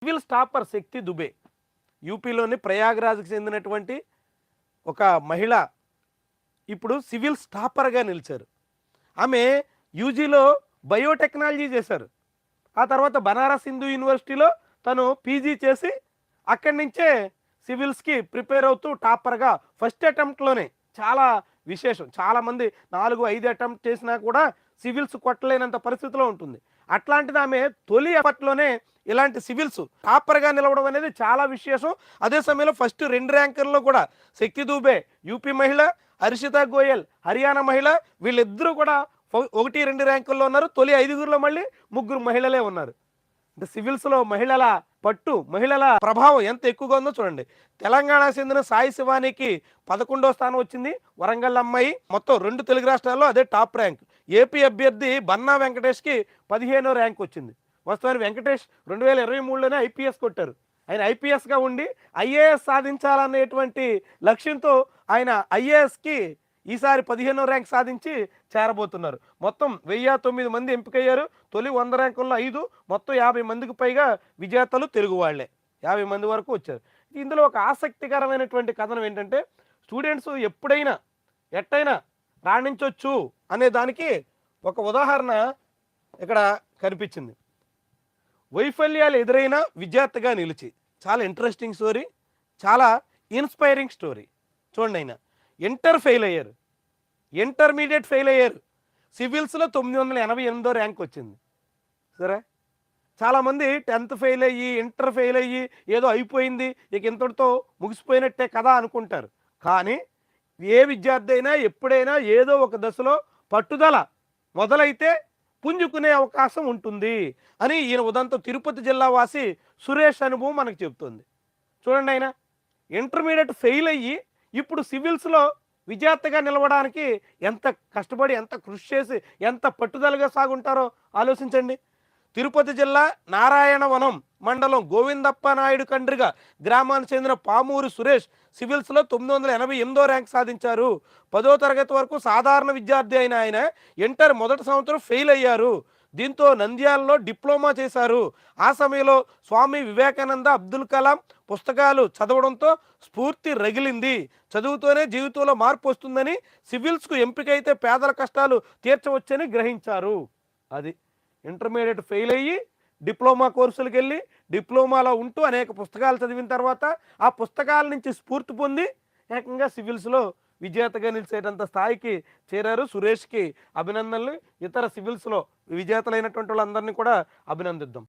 Civil topper శక్తి దుబే యూపీలోని ప్రయాగ్రాజ్కి చెందినటువంటి ఒక మహిళ ఇప్పుడు సివిల్ టాపర్గా నిలిచారు. ఆమె యూజీలో బయోటెక్నాలజీ చేశారు. ఆ తర్వాత బనారస్ హిందూ యూనివర్సిటీలో తను పీజీ చేసి అక్కడి నుంచే సివిల్స్కి ప్రిపేర్ అవుతూ టాపర్గా ఫస్ట్ అటెంప్ట్లోనే, చాలా విశేషం. చాలామంది 4-5 అటెంప్ట్ చేసినా కూడా సివిల్స్ కొట్టలేనంత పరిస్థితిలో ఉంటుంది. అట్లాంటిది ఆమె తొలి ఎఫర్ట్లోనే ఇలాంటి సివిల్స్ టాపర్గా నిలవడం అనేది చాలా విశేషం. అదే సమయంలో ఫస్ట్ 2 ర్యాంకర్లో కూడా శక్తి దూబే యూపీ మహిళ, హర్షిత గోయల్ హర్యానా మహిళ, వీళ్ళిద్దరూ కూడా 1-2 ర్యాంకుల్లో ఉన్నారు. తొలి 5గురిలో మళ్ళీ 3 మహిళలే ఉన్నారు. అంటే సివిల్స్లో మహిళల పట్టు, మహిళల ప్రభావం ఎంత ఎక్కువగా ఉందో చూడండి. తెలంగాణకు చెందిన సాయి శివానికి 11వ స్థానం వచ్చింది. వరంగల్ అమ్మాయి. మొత్తం 2 తెలుగు రాష్ట్రాల్లో అదే టాప్ ర్యాంక్. ఏపీ అభ్యర్థి బన్నా వెంకటేష్కి 15వ ర్యాంక్ వచ్చింది. వాస్తవానికి వెంకటేష్ 2023లోనే ఐపీఎస్ కొట్టారు. ఆయన ఐపీఎస్గా ఉండి ఐఏఎస్ సాధించాలనేటువంటి లక్ష్యంతో ఆయన ఐఏఎస్కి ఈసారి 15వ ర్యాంక్ సాధించి చేరబోతున్నారు. మొత్తం 1009 మంది ఎంపికయ్యారు. తొలి 100 ర్యాంకుల్లో 5, మొత్తం 50 మందికి పైగా విజేతలు తెలుగు వాళ్లే. 50 మంది వరకు వచ్చారు. ఇందులో ఒక ఆసక్తికరమైనటువంటి కథనం ఏంటంటే, స్టూడెంట్స్ ఎప్పుడైనా ఎట్టయినా రాణించవచ్చు అనే దానికి ఒక ఉదాహరణ ఇక్కడ కనిపించింది. వైఫల్యాలు ఎదురైన విద్యార్థిగా నిలిచి, చాలా ఇంట్రెస్టింగ్ స్టోరీ, చాలా ఇన్స్పైరింగ్ స్టోరీ. చూడండి, ఆయన ఇంటర్ ఫెయిల్ అయ్యారు, ఇంటర్మీడియట్ ఫెయిల్ అయ్యారు, సివిల్స్లో 988వ ర్యాంక్ వచ్చింది. సరే, చాలామంది 10th ఫెయిల్ అయ్యి, ఇంటర్ ఫెయిల్ అయ్యి ఏదో అయిపోయింది, ఇక ఇంతటితో ముగిసిపోయినట్టే కదా అనుకుంటారు. కానీ ఏ విద్యార్థి అయినా ఎప్పుడైనా ఏదో ఒక దశలో పట్టుదల మొదలైతే పుంజుకునే అవకాశం ఉంటుంది అని ఈయన ఉదంతో తిరుపతి జిల్లా వాసి సురేష్ అనుభవం మనకు చెబుతుంది. చూడండి, ఆయన ఇంటర్మీడియట్ ఫెయిల్ అయ్యి ఇప్పుడు సివిల్స్లో విజేతగా నిలవడానికి ఎంత కష్టపడి, ఎంత కృషి చేసి, ఎంత పట్టుదలగా సాగుంటారో ఆలోచించండి. తిరుపతి జిల్లా నారాయణవనం మండలం గోవిందప్ప నాయుడు కండ్రిగ గ్రామానికి చెందిన పామూరు సురేష్ సివిల్స్లో 988వ ర్యాంక్ సాధించారు. 10వ తరగతి వరకు సాధారణ విద్యార్థి అయిన ఆయన ఇంటర్ మొదటి సంవత్సరం ఫెయిల్ అయ్యారు. దీంతో నంద్యాలలో డిప్లొమా చేశారు. ఆ సమయంలో స్వామి వివేకానంద, అబ్దుల్ కలాం పుస్తకాలు చదవడంతో స్ఫూర్తి రగిలింది. చదువుతోనే జీవితంలో మార్పు వస్తుందని, సివిల్స్కు ఎంపికైతే పేదల కష్టాలు తీర్చవచ్చని గ్రహించారు. అది ఇంటర్మీడియట్ ఫెయిల్ అయ్యి డిప్లొమా కోర్సులకు వెళ్ళి డిప్లొమాలో ఉంటూ అనేక పుస్తకాలు చదివిన తర్వాత ఆ పుస్తకాల నుంచి స్ఫూర్తి పొంది ఏకంగా సివిల్స్లో విజేతగా నిలిచేటంత స్థాయికి చేరారు. సురేష్కి అభినందనలు. ఇతర సివిల్స్లో విజేతలైనటువంటి వాళ్ళందరినీ కూడా అభినందిద్దాం.